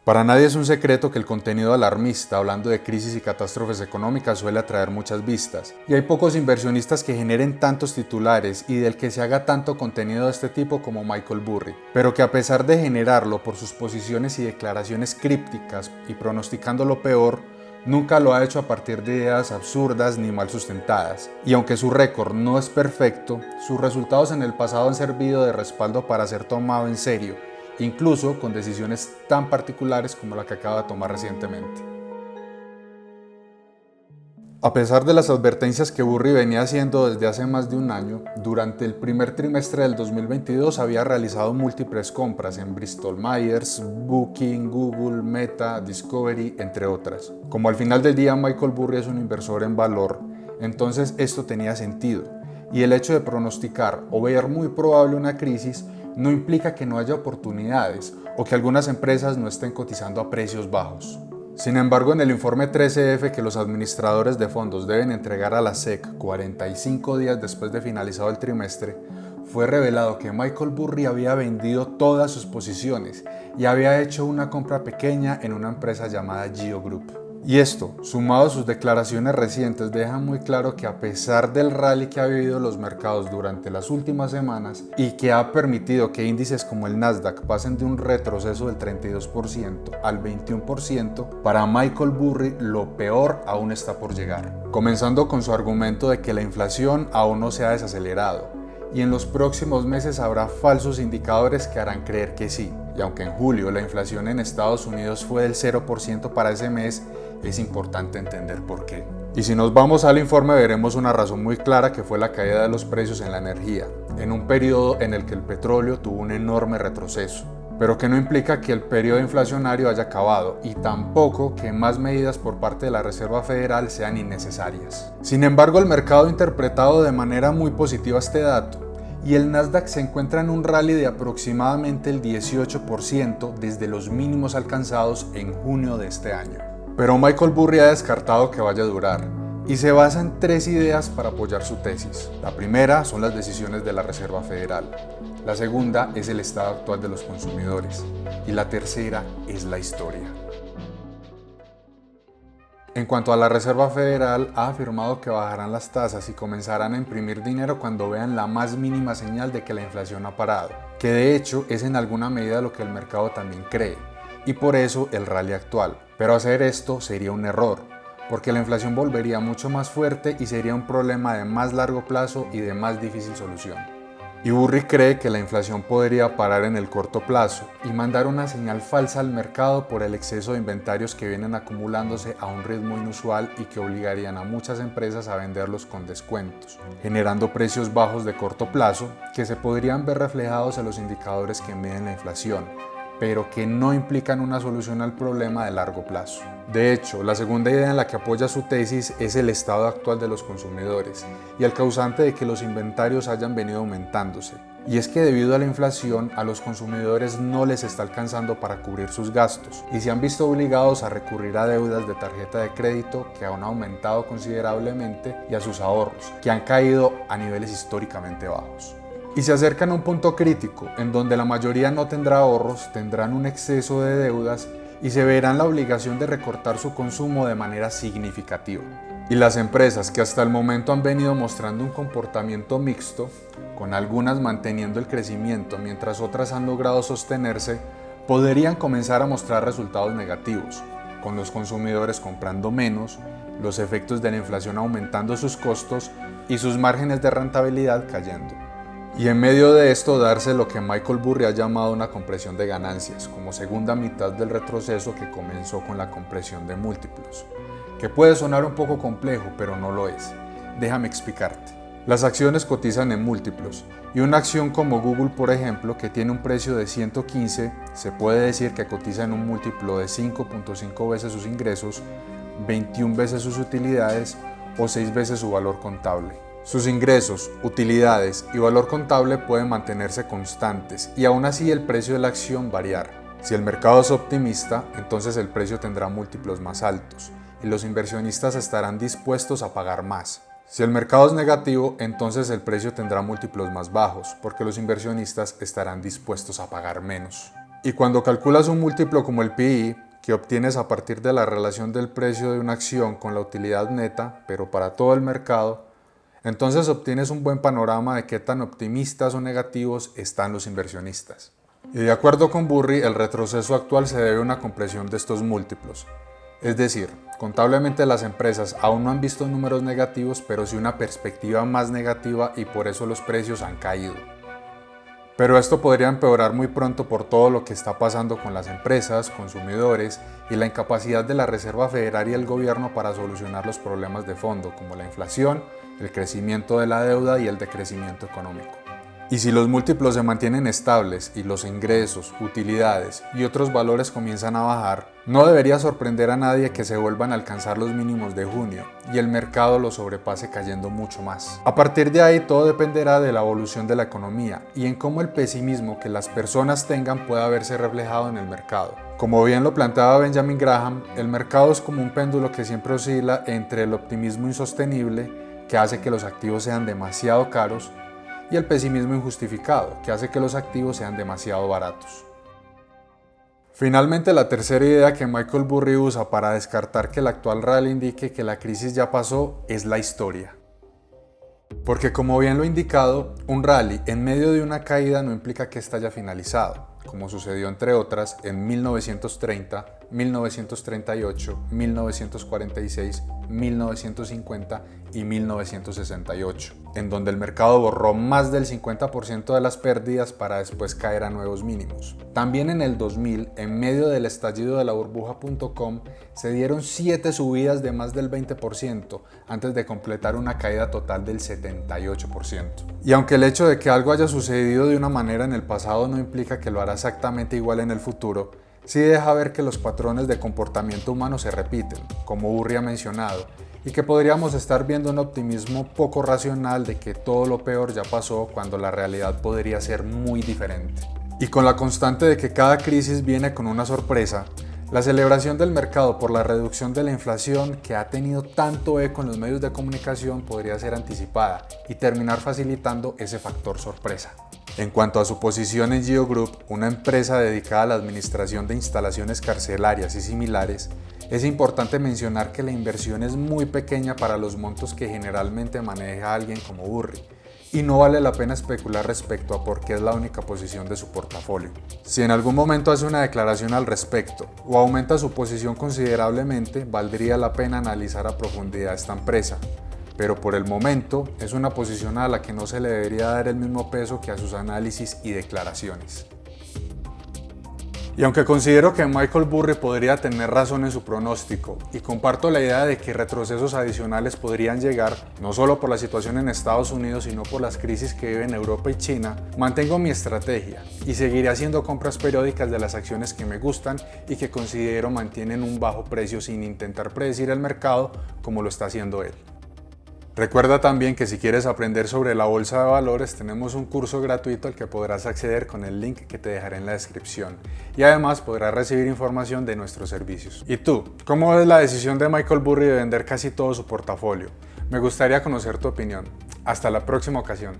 Para nadie es un secreto que el contenido alarmista hablando de crisis y catástrofes económicas suele atraer muchas vistas, y hay pocos inversionistas que generen tantos titulares y del que se haga tanto contenido de este tipo como Michael Burry, pero que a pesar de generarlo por sus posiciones y declaraciones crípticas y pronosticando lo peor, nunca lo ha hecho a partir de ideas absurdas ni mal sustentadas. Y aunque su récord no es perfecto, sus resultados en el pasado han servido de respaldo para ser tomado en serio, incluso con decisiones tan particulares como la que acaba de tomar recientemente. A pesar de las advertencias que Burry venía haciendo desde hace más de un año, durante el primer trimestre del 2022 había realizado múltiples compras en Bristol Myers, Booking, Google, Meta, Discovery, entre otras. Como al final del día Michael Burry es un inversor en valor, entonces esto tenía sentido, y el hecho de pronosticar o ver muy probable una crisis no implica que no haya oportunidades o que algunas empresas no estén cotizando a precios bajos. Sin embargo, en el informe 13F que los administradores de fondos deben entregar a la SEC 45 días después de finalizado el trimestre, fue revelado que Michael Burry había vendido todas sus posiciones y había hecho una compra pequeña en una empresa llamada GEO Group. Y esto, sumado a sus declaraciones recientes, deja muy claro que a pesar del rally que ha vivido los mercados durante las últimas semanas y que ha permitido que índices como el Nasdaq pasen de un retroceso del 32% al 21%, para Michael Burry lo peor aún está por llegar. Comenzando con su argumento de que la inflación aún no se ha desacelerado y en los próximos meses habrá falsos indicadores que harán creer que sí. Y aunque en julio la inflación en Estados Unidos fue del 0% para ese mes, es importante entender por qué. Y si nos vamos al informe veremos una razón muy clara que fue la caída de los precios en la energía, en un periodo en el que el petróleo tuvo un enorme retroceso, pero que no implica que el periodo inflacionario haya acabado y tampoco que más medidas por parte de la Reserva Federal sean innecesarias. Sin embargo, el mercado ha interpretado de manera muy positiva este dato, y el Nasdaq se encuentra en un rally de aproximadamente el 18% desde los mínimos alcanzados en junio de este año. Pero Michael Burry ha descartado que vaya a durar y se basa en 3 ideas para apoyar su tesis. La primera son las decisiones de la Reserva Federal, la segunda es el estado actual de los consumidores y la tercera es la historia. En cuanto a la Reserva Federal, ha afirmado que bajarán las tasas y comenzarán a imprimir dinero cuando vean la más mínima señal de que la inflación ha parado, que de hecho es en alguna medida lo que el mercado también cree, y por eso el rally actual. Pero hacer esto sería un error, porque la inflación volvería mucho más fuerte y sería un problema de más largo plazo y de más difícil solución. Y Burry cree que la inflación podría parar en el corto plazo y mandar una señal falsa al mercado por el exceso de inventarios que vienen acumulándose a un ritmo inusual y que obligarían a muchas empresas a venderlos con descuentos, generando precios bajos de corto plazo que se podrían ver reflejados en los indicadores que miden la inflación, pero que no implican una solución al problema de largo plazo. De hecho, la segunda idea en la que apoya su tesis es el estado actual de los consumidores y el causante de que los inventarios hayan venido aumentándose. Y es que debido a la inflación, a los consumidores no les está alcanzando para cubrir sus gastos y se han visto obligados a recurrir a deudas de tarjeta de crédito que han aumentado considerablemente y a sus ahorros, que han caído a niveles históricamente bajos. Y se acercan a un punto crítico, en donde la mayoría no tendrá ahorros, tendrán un exceso de deudas y se verán la obligación de recortar su consumo de manera significativa. Y las empresas que hasta el momento han venido mostrando un comportamiento mixto, con algunas manteniendo el crecimiento mientras otras han logrado sostenerse, podrían comenzar a mostrar resultados negativos, con los consumidores comprando menos, los efectos de la inflación aumentando sus costos y sus márgenes de rentabilidad cayendo. Y en medio de esto darse lo que Michael Burry ha llamado una compresión de ganancias, como segunda mitad del retroceso que comenzó con la compresión de múltiplos, que puede sonar un poco complejo, pero no lo es. Déjame explicarte. Las acciones cotizan en múltiplos, y una acción como Google, por ejemplo, que tiene un precio de 115, se puede decir que cotiza en un múltiplo de 5.5 veces sus ingresos, 21 veces sus utilidades o 6 veces su valor contable. Sus ingresos, utilidades y valor contable pueden mantenerse constantes y aún así el precio de la acción variar. Si el mercado es optimista, entonces el precio tendrá múltiplos más altos y los inversionistas estarán dispuestos a pagar más. Si el mercado es negativo, entonces el precio tendrá múltiplos más bajos porque los inversionistas estarán dispuestos a pagar menos. Y cuando calculas un múltiplo como el PI, que obtienes a partir de la relación del precio de una acción con la utilidad neta, pero para todo el mercado, entonces obtienes un buen panorama de qué tan optimistas o negativos están los inversionistas. Y de acuerdo con Burry, el retroceso actual se debe a una compresión de estos múltiplos. Es decir, contablemente las empresas aún no han visto números negativos, pero sí una perspectiva más negativa y por eso los precios han caído. Pero esto podría empeorar muy pronto por todo lo que está pasando con las empresas, consumidores y la incapacidad de la Reserva Federal y el gobierno para solucionar los problemas de fondo, como la inflación, el crecimiento de la deuda y el decrecimiento económico. Y si los múltiplos se mantienen estables y los ingresos, utilidades y otros valores comienzan a bajar, no debería sorprender a nadie que se vuelvan a alcanzar los mínimos de junio y el mercado los sobrepase cayendo mucho más. A partir de ahí todo dependerá de la evolución de la economía y en cómo el pesimismo que las personas tengan pueda verse reflejado en el mercado. Como bien lo planteaba Benjamin Graham, el mercado es como un péndulo que siempre oscila entre el optimismo insostenible, que hace que los activos sean demasiado caros, y el pesimismo injustificado, que hace que los activos sean demasiado baratos. Finalmente, la tercera idea que Michael Burry usa para descartar que el actual rally indique que la crisis ya pasó es la historia. Porque como bien lo he indicado, un rally en medio de una caída no implica que ésta haya finalizado, como sucedió entre otras en 1930, 1938, 1946, 1950 y 1968, en donde el mercado borró más del 50% de las pérdidas para después caer a nuevos mínimos. También en el 2000, en medio del estallido de la burbuja.com, se dieron 7 subidas de más del 20% antes de completar una caída total del 78%. Y aunque el hecho de que algo haya sucedido de una manera en el pasado no implica que lo hará exactamente igual en el futuro, sí deja ver que los patrones de comportamiento humano se repiten, como Burry ha mencionado, y que podríamos estar viendo un optimismo poco racional de que todo lo peor ya pasó cuando la realidad podría ser muy diferente. Y con la constante de que cada crisis viene con una sorpresa, la celebración del mercado por la reducción de la inflación que ha tenido tanto eco en los medios de comunicación podría ser anticipada y terminar facilitando ese factor sorpresa. En cuanto a su posición en Geo Group, una empresa dedicada a la administración de instalaciones carcelarias y similares, es importante mencionar que la inversión es muy pequeña para los montos que generalmente maneja alguien como Burry, y no vale la pena especular respecto a por qué es la única posición de su portafolio. Si en algún momento hace una declaración al respecto o aumenta su posición considerablemente, valdría la pena analizar a profundidad esta empresa. Pero por el momento es una posición a la que no se le debería dar el mismo peso que a sus análisis y declaraciones. Y aunque considero que Michael Burry podría tener razón en su pronóstico y comparto la idea de que retrocesos adicionales podrían llegar, no solo por la situación en Estados Unidos sino por las crisis que viven Europa y China, mantengo mi estrategia y seguiré haciendo compras periódicas de las acciones que me gustan y que considero mantienen un bajo precio sin intentar predecir el mercado como lo está haciendo él. Recuerda también que si quieres aprender sobre la bolsa de valores, tenemos un curso gratuito al que podrás acceder con el link que te dejaré en la descripción. Y además podrás recibir información de nuestros servicios. ¿Y tú? ¿Cómo ves la decisión de Michael Burry de vender casi todo su portafolio? Me gustaría conocer tu opinión. Hasta la próxima ocasión.